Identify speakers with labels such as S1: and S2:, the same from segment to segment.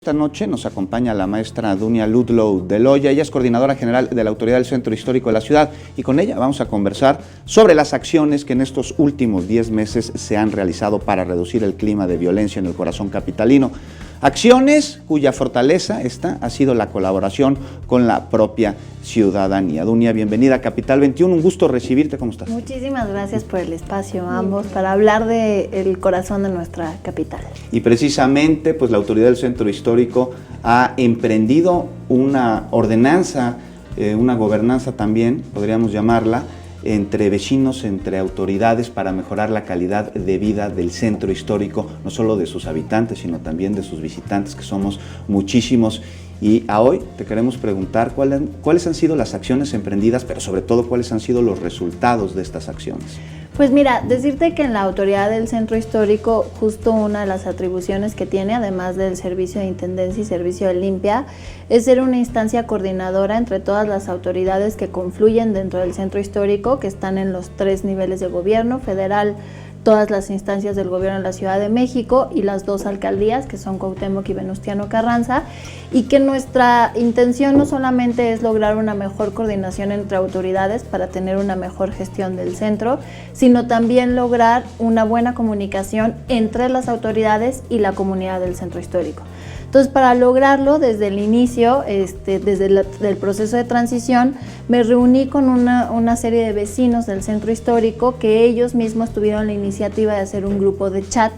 S1: Esta noche nos acompaña la maestra Dunia Ludlow de Loya. Ella es coordinadora general de la Autoridad del Centro Histórico de la ciudad y con ella vamos a conversar sobre las acciones que en estos últimos 10 meses se han realizado para reducir el clima de violencia en el corazón capitalino. Acciones cuya fortaleza ha sido la colaboración con la propia ciudadanía. Dunia, bienvenida a Capital 21, un gusto recibirte, ¿cómo estás?
S2: Muchísimas gracias por el espacio a ambos para hablar del corazón de nuestra capital.
S1: Y precisamente, pues la Autoridad del Centro Histórico ha emprendido una ordenanza, una gobernanza también, podríamos llamarla, entre vecinos, entre autoridades para mejorar la calidad de vida del centro histórico, no solo de sus habitantes, sino también de sus visitantes, que somos muchísimos. Y hoy te queremos preguntar cuáles han sido las acciones emprendidas, pero sobre todo cuáles han sido los resultados de estas acciones.
S2: Pues mira, decirte que en la Autoridad del Centro Histórico, justo una de las atribuciones que tiene, además del servicio de intendencia y servicio de limpia, es ser una instancia coordinadora entre todas las autoridades que confluyen dentro del centro histórico, que están en los 3 niveles de gobierno: federal, todas las instancias del gobierno de la Ciudad de México y las 2 alcaldías, que son Cuauhtémoc y Venustiano Carranza, y que nuestra intención no solamente es lograr una mejor coordinación entre autoridades para tener una mejor gestión del centro, sino también lograr una buena comunicación entre las autoridades y la comunidad del centro histórico. Entonces, para lograrlo, desde el inicio, desde el proceso de transición, me reuní con una serie de vecinos del centro histórico que ellos mismos tuvieron la iniciativa de hacer un grupo de chat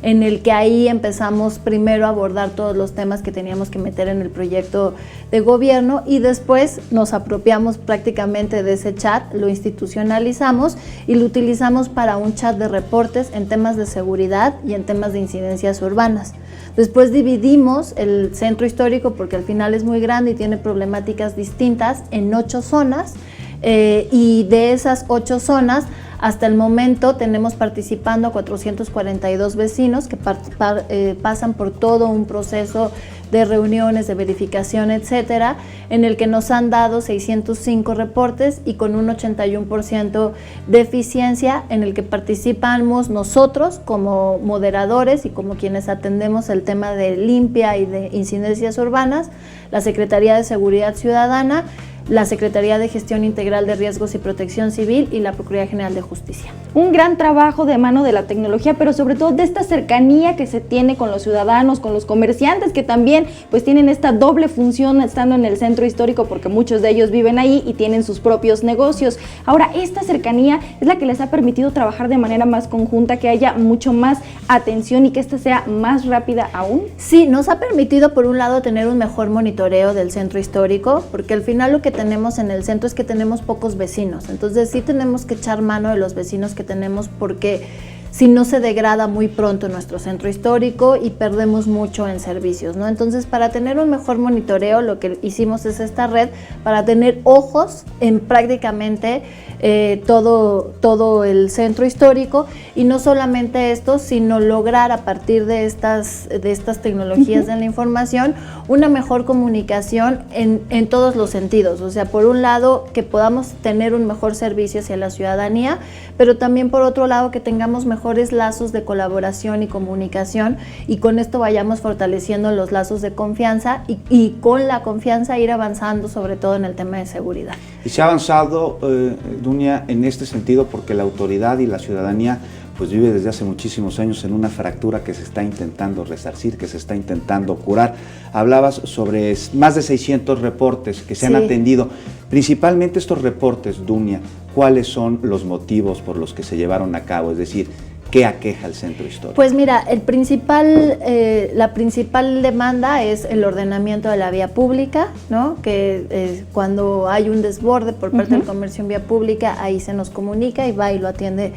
S2: en el que ahí empezamos primero a abordar todos los temas que teníamos que meter en el proyecto de gobierno y después nos apropiamos prácticamente de ese chat, lo institucionalizamos y lo utilizamos para un chat de reportes en temas de seguridad y en temas de incidencias urbanas. Después dividimos el centro histórico, porque al final es muy grande y tiene problemáticas distintas, en 8 zonas, y de esas 8 zonas, hasta el momento tenemos participando a 442 vecinos que pasan por todo un proceso de reuniones, de verificación, etcétera, en el que nos han dado 605 reportes y con un 81% de eficiencia, en el que participamos nosotros como moderadores y como quienes atendemos el tema de limpia y de incidencias urbanas, la Secretaría de Seguridad Ciudadana, la Secretaría de Gestión Integral de Riesgos y Protección Civil y la Procuraduría General de Justicia.
S3: Un gran trabajo de mano de la tecnología, pero sobre todo de esta cercanía que se tiene con los ciudadanos, con los comerciantes, que también pues tienen esta doble función estando en el centro histórico, porque muchos de ellos viven ahí y tienen sus propios negocios. Ahora, esta cercanía es la que les ha permitido trabajar de manera más conjunta, que haya mucho más atención y que esta sea más rápida aún.
S2: Sí, nos ha permitido por un lado tener un mejor monitoreo del centro histórico, porque al final lo que tenemos en el centro es que tenemos pocos vecinos, entonces sí tenemos que echar mano de los vecinos que tenemos, porque si no se degrada muy pronto nuestro centro histórico y perdemos mucho en servicios, ¿no? Entonces, para tener un mejor monitoreo, lo que hicimos es esta red para tener ojos en prácticamente todo el centro histórico, y no solamente esto, sino lograr a partir de estas tecnologías de la información una mejor comunicación en todos los sentidos. O sea, por un lado, que podamos tener un mejor servicio hacia la ciudadanía, pero también por otro lado que tengamos mejores lazos de colaboración y comunicación, y con esto vayamos fortaleciendo los lazos de confianza y con la confianza ir avanzando sobre todo en el tema de seguridad.
S1: Y se ha avanzado, Dunia, en este sentido, porque la autoridad y la ciudadanía pues vive desde hace muchísimos años en una fractura que se está intentando resarcir, que se está intentando curar. Hablabas sobre más de 600 reportes que se han atendido. Principalmente estos reportes, Dunia, ¿cuáles son los motivos por los que se llevaron a cabo? Es decir, ¿qué aqueja el centro histórico?
S2: Pues mira, la principal demanda es el ordenamiento de la vía pública, ¿no? Que cuando hay un desborde por parte del comercio en vía pública, ahí se nos comunica y va y lo atiende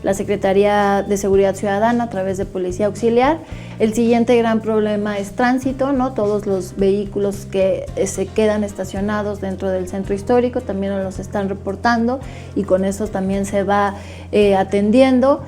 S2: la Secretaría de Seguridad Ciudadana a través de Policía Auxiliar. El siguiente gran problema es tránsito, ¿no? Todos los vehículos que se quedan estacionados dentro del centro histórico también nos los están reportando y con eso también se va atendiendo.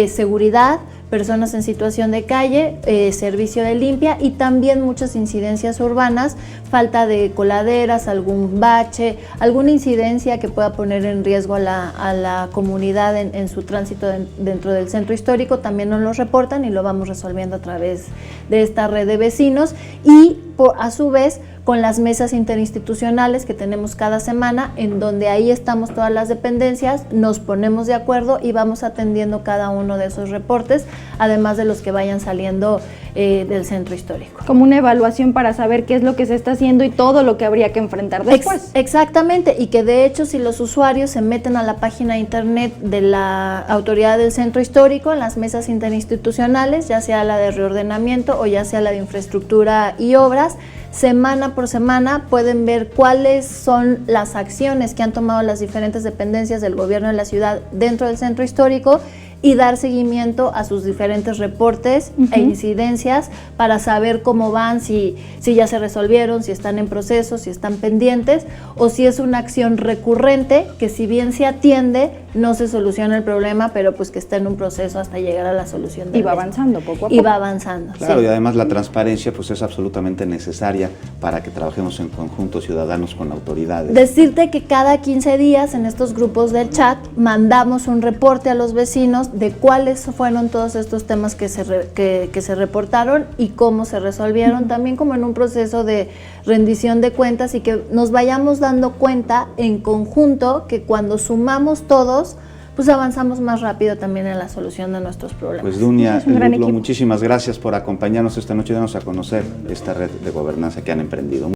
S2: Seguridad, personas en situación de calle, servicio de limpia y también muchas incidencias urbanas, falta de coladeras, algún bache, alguna incidencia que pueda poner en riesgo a la comunidad en su tránsito dentro del centro histórico, también nos lo reportan y lo vamos resolviendo a través de esta red de vecinos y a su vez con las mesas interinstitucionales que tenemos cada semana, en donde ahí estamos todas las dependencias, nos ponemos de acuerdo y vamos atendiendo cada uno de esos reportes, además de los que vayan saliendo del centro histórico.
S3: Como una evaluación para saber qué es lo que se está haciendo y todo lo que habría que enfrentar después.
S2: Exactamente, y que de hecho si los usuarios se meten a la página de internet de la autoridad del centro histórico, en las mesas interinstitucionales, ya sea la de reordenamiento o ya sea la de infraestructura y obras, semana por semana pueden ver cuáles son las acciones que han tomado las diferentes dependencias del gobierno de la ciudad dentro del centro histórico y dar seguimiento a sus diferentes reportes e incidencias para saber cómo van, si ya se resolvieron, si están en proceso, si están pendientes o si es una acción recurrente que si bien se atiende, no se soluciona el problema, pero pues que está en un proceso hasta llegar a la solución del
S3: Y va
S2: mismo.
S3: avanzando poco a poco.
S2: Y va avanzando.
S1: Claro,
S2: sí.
S1: y además la transparencia pues es absolutamente necesaria para que trabajemos en conjunto ciudadanos con autoridades.
S2: Decirte que cada 15 días en estos grupos del chat mandamos un reporte a los vecinos de cuáles fueron todos estos temas que se reportaron y cómo se resolvieron, también como en un proceso de rendición de cuentas y que nos vayamos dando cuenta en conjunto que cuando sumamos todos, pues avanzamos más rápido también en la solución de nuestros problemas.
S1: Pues Dunia,
S3: Es un gran
S1: Ludlo,
S3: equipo.
S1: muchísimas gracias por acompañarnos esta noche y darnos a conocer esta red de gobernanza que han emprendido.